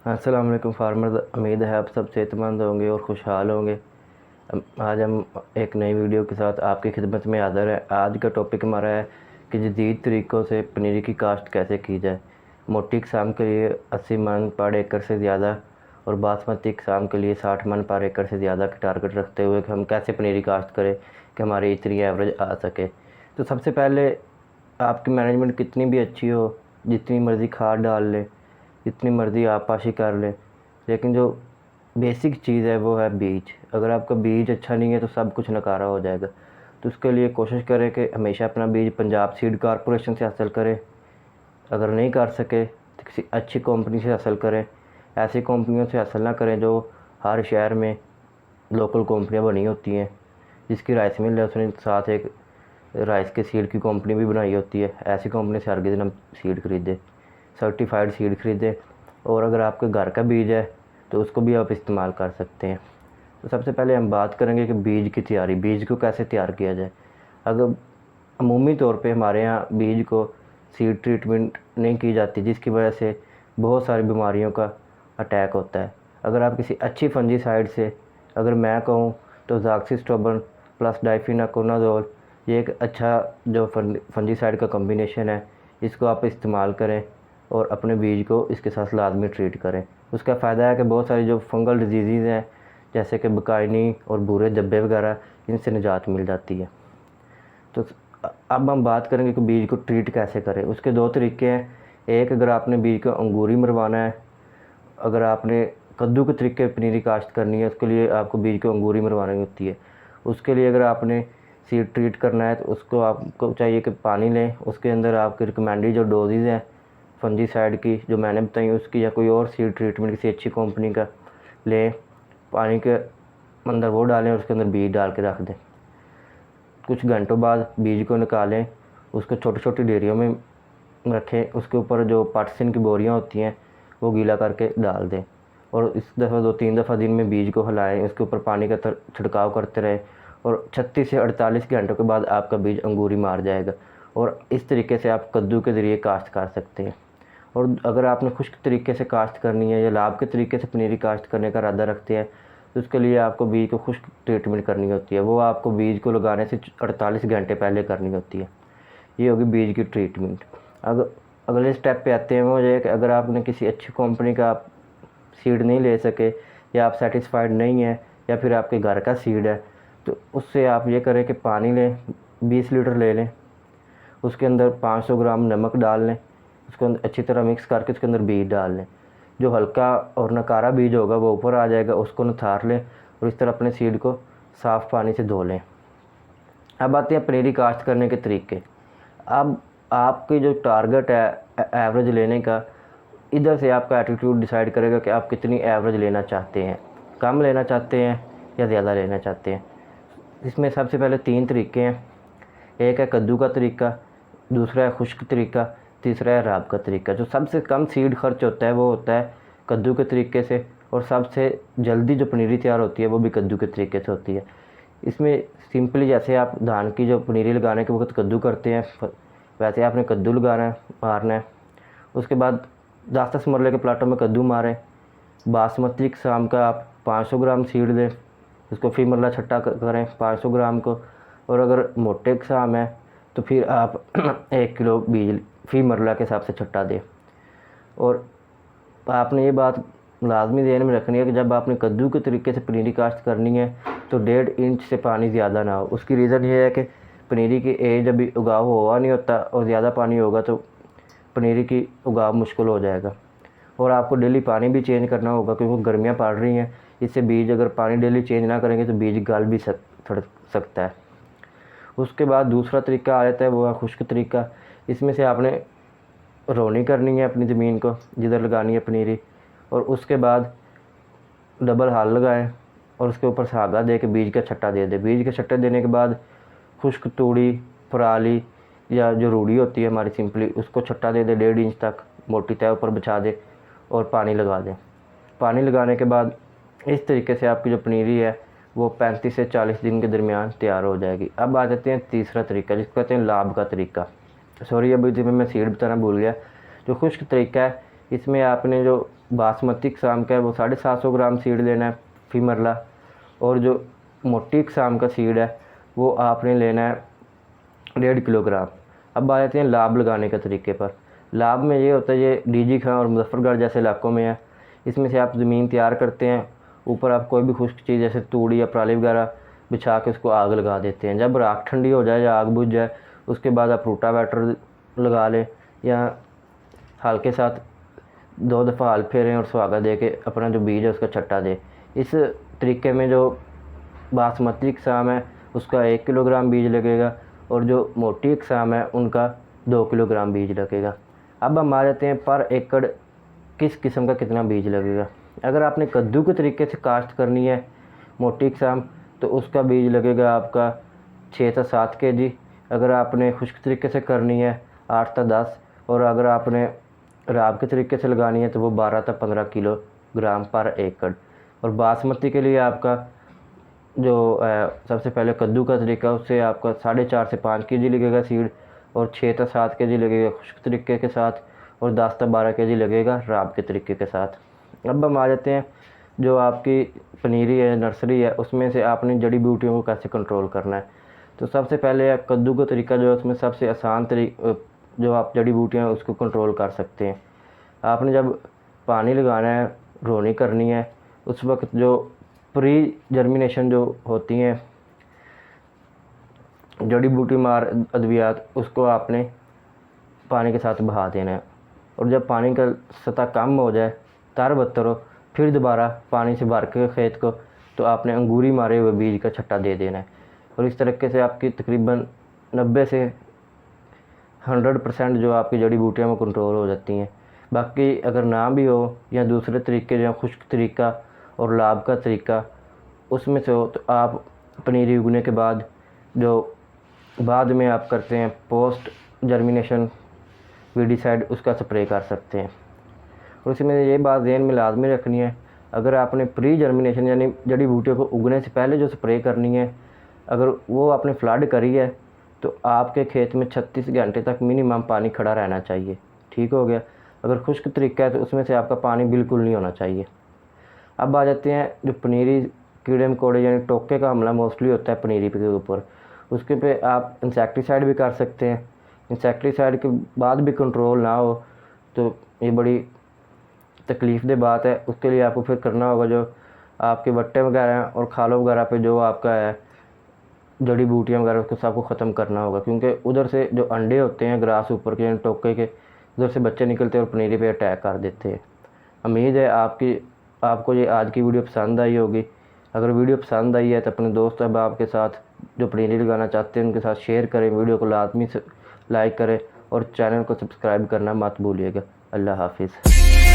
अस्सलाम वालेकुम फार्मर्स। उम्मीद है आप सब सेहतमंद होंगे और खुशहाल होंगे। आज हम एक नई वीडियो के साथ आपकी खिदमत में हाज़िर है। आज का टॉपिक हमारा है कि जदीद तरीक़ों से पनीरी की काश्त कैसे की जाए। मोटी किस्म के लिए 80 मन पर एकड़ से ज़्यादा और बासमती किस्म के लिए 60 मन पर एकड़ से ज़्यादा का टारगेट रखते हुए कि हम कैसे पनीरी काश्त करें कि हमारी इतनी एवरेज आ सके। तो सबसे पहले आपकी मैनेजमेंट कितनी भी अच्छी हो, जितनी मर्ज़ी खाद डाल लें, जितनी मर्ज़ी आपाशी कर लें, लेकिन जो बेसिक चीज़ है वो है बीज। अगर आपका बीज अच्छा नहीं है तो सब कुछ नकारा हो जाएगा। तो उसके लिए कोशिश करें कि हमेशा अपना बीज पंजाब सीड कॉरपोरेशन से हासिल करें। अगर नहीं कर सके तो किसी अच्छी कंपनी से हासिल करें। ऐसी कंपनियों से हासिल ना करें जो हर शहर में लोकल कंपनियां बनी होती हैं। जिसकी राइस मिल है उसने साथ एक राइस के सीड की कंपनी भी बनाई होती है। ऐसी कंपनी से हरगिज़ ना सीड खरीदें, सर्टिफाइड सीड खरीदें। और अगर आपके घर का बीज है तो उसको भी आप इस्तेमाल कर सकते हैं। तो सबसे पहले हम बात करेंगे कि बीज की तैयारी, बीज को कैसे तैयार किया जाए। अगर अमूमी तौर पे हमारे यहाँ बीज को सीड ट्रीटमेंट नहीं की जाती, जिसकी वजह से बहुत सारी बीमारियों का अटैक होता है। अगर आप किसी अच्छी फंजीसाइड से, अगर मैं कहूँ तो ज़ाक्सिस्ट्रोबिन प्लस डाइफेनाकोनाज़ोल, ये एक अच्छा जो फंजीसाइड का कॉम्बिनेशन है, इसको आप इस्तेमाल करें और अपने बीज को इसके साथ लाजमी ट्रीट करें। उसका फ़ायदा है कि बहुत सारी जो फंगल डिजीज़ हैं जैसे कि बकाइनी और भूरे धब्बे वगैरह, इनसे निजात मिल जाती है। तो अब हम बात करेंगे कि बीज को ट्रीट कैसे करें। उसके दो तरीके हैं। एक, अगर आपने बीज को अंगूरी मरवाना है, अगर आपने कद्दू के तरीके पनीरी काश्त करनी है, उसके लिए आपको बीज को अंगूरी मरवानी होती है। उसके लिए अगर आपने सीड ट्रीट करना है तो उसको आपको चाहिए कि पानी लें, उसके अंदर आपके रिकमेंडेड जो डोजेज़ हैं फंजीसाइड की जो मैंने बताई उसकी, या कोई और सीड ट्रीटमेंट किसी अच्छी कंपनी का लें, पानी के अंदर वो डालें और उसके अंदर बीज डाल के रख दें। कुछ घंटों बाद बीज को निकालें, उसको छोटी छोटी ढेरियों में रखें, उसके ऊपर जो पाटसिन की बोरियां होती हैं वो गीला करके डाल दें और इस दफ़ा 2-3 दफ़ा दिन में बीज को हिलाएं, उसके ऊपर पानी का छिड़काव करते रहें और 36 से 48 घंटों के बाद आपका बीज अंगूरी मार जाएगा। और इस तरीके से आप कद्दू के ज़रिए काश्त कर सकते हैं। और अगर आपने खुश्क तरीके से काश्त करनी है या लाभ के तरीके से पनीरी काश्त करने का इरादा रखते हैं तो उसके लिए आपको बीज को खुश्क ट्रीटमेंट करनी होती है। वो आपको बीज को लगाने से 48 घंटे पहले करनी होती है। ये होगी बीज की ट्रीटमेंट। अगर अगले स्टेप पे आते हैं वो ये कि अगर आपने किसी अच्छी कंपनी का आप सीड नहीं ले सके या आप सेटिस्फाइड नहीं है या फिर आपके घर का सीड है तो उससे आप ये करें कि पानी लें, 20 लीटर ले लें, उसके अंदर 500 ग्राम नमक डाल लें, उसको अच्छी तरह मिक्स करके उसके अंदर बीज डाल लें। जो हल्का और नकारा बीज होगा वो ऊपर आ जाएगा, उसको नथार लें और इस तरह अपने सीड को साफ़ पानी से धो लें। अब आते हैं पनीरी काश्त करने के तरीके। अब आपकी जो टारगेट है एवरेज लेने का, इधर से आपका एटीट्यूड डिसाइड करेगा कि आप कितनी एवरेज लेना चाहते हैं, कम लेना चाहते हैं या ज़्यादा लेना चाहते हैं। इसमें सबसे पहले 3 तरीके हैं। एक है कद्दू का तरीका, दूसरा है खुश्क तरीका, तीसरा है राब का तरीका। जो सबसे कम सीड खर्च होता है वो होता है कद्दू के तरीके से, और सबसे जल्दी जो पनीरी तैयार होती है वो भी कद्दू के तरीके से होती है। इसमें सिंपली जैसे आप धान की जो पनीरी लगाने के वक्त कद्दू करते हैं वैसे आपने कद्दू लगाना है, मारना है। उसके बाद 10-10 मरले के प्लाटों में कद्दू मारें। बासमती किस्म का आप 500 ग्राम सीड दें, उसको फिर मरला छट्टा करें 500 ग्राम को। और अगर मोटे किस्म है तो फिर आप 1 किलो बीज फी मरला के हिसाब से छट्टा दें। और आपने ये बात लाजमी ध्यान में रखनी है कि जब आपने कद्दू के तरीके से पनीरी काश्त करनी है तो 1.5 इंच से पानी ज़्यादा ना हो। उसकी रीज़न ये है कि पनीरी की एज अभी उगाव हुआ नहीं होता और ज़्यादा पानी होगा तो पनीरी की उगाव मुश्किल हो जाएगा। और आपको डेली पानी भी चेंज करना होगा क्योंकि गर्मियाँ पड़ रही हैं। इससे बीज अगर पानी डेली चेंज ना करेंगे तो बीज गल भी सकता है। उसके बाद दूसरा तरीका आ जाता है वो है खुश्क तरीका। इसमें से आपने रोनी करनी है अपनी ज़मीन को जिधर लगानी है पनीरी, और उसके बाद डबल हाल लगाएं और उसके ऊपर धागा दे के बीज का छट्टा दे दें। बीज के छट्टे देने के बाद खुश्क तूड़ी, पराली या जो रूढ़ी होती है हमारी सिंपली, उसको छट्टा दे दें 1.5 इंच तक मोटी तय ऊपर बिछा दें और पानी लगा दें। पानी लगाने के बाद इस तरीके से आपकी जो पनीरी है वो 35 से 40 दिन के दरमियान तैयार हो जाएगी। अब आ जाते हैं तीसरा तरीका जिसको कहते हैं लाभ का तरीका। सॉरी, अभी जिसमें मैं सीड बताना भूल गया। जो खुश्क तरीका है इसमें आपने जो बासमती किस्म का है वो 750 ग्राम सीड लेना है फी मरला, और जो मोटी किस्म का सीड है वो आपने लेना है 1.5 किलोग्राम। अब आ जाते हैं लाभ लगाने के तरीके पर। लाभ में ये होता है, ये डीजी खां और मुजफ्फरगढ़ जैसे इलाकों में है। इसमें से आप ज़मीन तैयार करते हैं, ऊपर आप कोई भी खुश्क चीज़ जैसे तूड़ी या पराली वगैरह बिछा के उसको आग लगा देते हैं। जब राख ठंडी हो जाए या आग बुझ जाए उसके बाद आप रोटावेटर लगा लें या हल के साथ 2 दफ़ा हल फेरें और सुहागा दे के अपना जो बीज है उसका छट्टा दें। इस तरीके में जो बासमती किस्म है उसका 1 किलोग्राम बीज लगेगा और जो मोटी किस्म है उनका 2 किलोग्राम बीज लगेगा। अब हम आ जाते हैं पर एकड़ किस किस्म का कितना बीज लगेगा। अगर आपने कद्दू के तरीके से काश्त करनी है मोटी किस्म तो उसका बीज लगेगा आपका 6 से 7 kg। अगर आपने खुश्क तरीके से करनी है 8 से 10, और अगर आपने राब के तरीके से लगानी है तो वो 12 से 15 किलोग्राम पर एकड़। और बासमती के लिए आपका जो सबसे पहले कद्दू का तरीका उससे आपका 4.5 से 5 kg लगेगा सीड, और 6 से 7 kg लगेगा खुश्क तरीके के साथ, और 10 से 12 kg लगेगा राब के तरीके के साथ। अब हम आ जाते हैं जो आपकी पनीरी है, नर्सरी है, उसमें से आपने जड़ी बूटियों को कैसे कंट्रोल करना है। तो सबसे पहले कद्दू का तरीका जो है उसमें सबसे आसान जो आप जड़ी बूटियाँ उसको कंट्रोल कर सकते हैं। आपने जब पानी लगाना है, रोनी करनी है, उस वक्त जो प्री जर्मिनेशन जो होती हैं जड़ी बूटी मार अद्वियात उसको आपने पानी के साथ बहा देना है, और जब पानी का सतह कम हो जाए तार बत्तर हो फिर दोबारा पानी से भर के खेत को तो आपने अंगूरी मारे हुए बीज का छट्टा दे देना है। और इस तरीके से आपकी तकरीबन 90 से 100% जो आपकी जड़ी बूटियाँ वो कंट्रोल हो जाती हैं। बाकी अगर ना भी हो या दूसरे तरीके जो खुश्क तरीका और लाभ का तरीका उसमें से हो तो आप पनीरी उगने के बाद जो बाद में आप करते हैं पोस्ट जर्मिनेशन वीडिसाइड उसका स्प्रे कर सकते हैं। और इसमें ये बात ध्यान में लाजमी रखनी है, अगर आपने प्री जर्मिनेशन यानी जड़ी बूटियों को उगने से पहले जो स्प्रे करनी है अगर वो आपने फ्लड करी है तो आपके खेत में 36 घंटे तक मिनिमम पानी खड़ा रहना चाहिए। ठीक हो गया। अगर खुश्क तरीका है तो उसमें से आपका पानी बिल्कुल नहीं होना चाहिए। अब आ जाते हैं जो पनीरी कीड़े मकोड़े यानी टोके का हमला मोस्टली होता है पनीरी के ऊपर, उसके पे आप इंसेक्टिसाइड भी कर सकते हैं। इंसेक्टिसाइड के बाद भी कंट्रोल ना हो तो ये बड़ी तकलीफ़ दे बात है। उसके लिए आपको फिर करना होगा जो आपके बट्टे वगैरह हैं और खालों वगैरह पे जो आपका है जड़ी बूटियाँ वगैरह उसको सबको ख़त्म करना होगा, क्योंकि उधर से जो अंडे होते हैं ग्रास ऊपर के यानी टोके के उधर से बच्चे निकलते हैं और पनीरी पे अटैक कर देते हैं। उम्मीद है आपको ये आज की वीडियो पसंद आई होगी। अगर वीडियो पसंद आई है तो अपने दोस्त अहबाब के साथ जो पनीरी लगाना चाहते हैं उनके साथ शेयर करें, वीडियो को लाजमी से लाइक करें और चैनल को सब्सक्राइब करना मत भूलिएगा। अल्लाह हाफिज़।